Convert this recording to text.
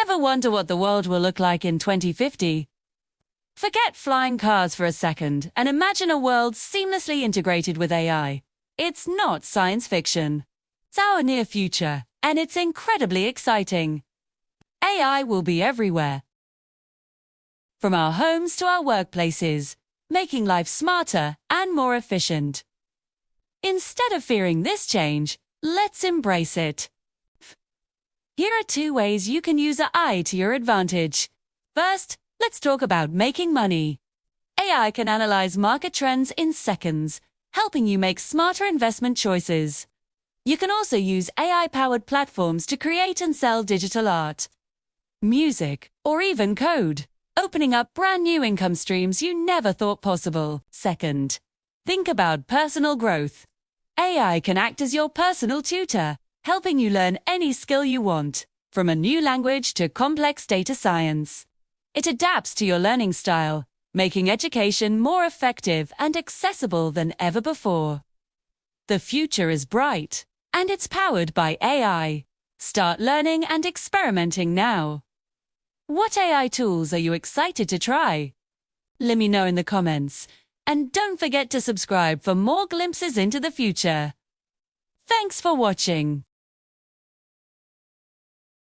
Ever wonder what the world will look like in 2050? Forget flying cars for a second and imagine a world seamlessly integrated with AI. It's not science fiction. It's our near future, and it's incredibly exciting. AI will be everywhere, from our homes to our workplaces, making life smarter and more efficient. Instead of fearing this change, let's embrace it. Here are 2 ways you can use AI to your advantage. First, let's talk about making money. AI can analyze market trends in seconds, helping you make smarter investment choices. You can also use AI-powered platforms to create and sell digital art, music, or even code, opening up brand new income streams you never thought possible. Second, think about personal growth. AI can act as your personal tutor, helping you learn any skill you want, from a new language to complex data science. It adapts to your learning style, making education more effective and accessible than ever before. The future is bright, and it's powered by AI. Start learning and experimenting now. What AI tools are you excited to try? Let me know in the comments, and don't forget to subscribe for more glimpses into the future. Thanks for watching.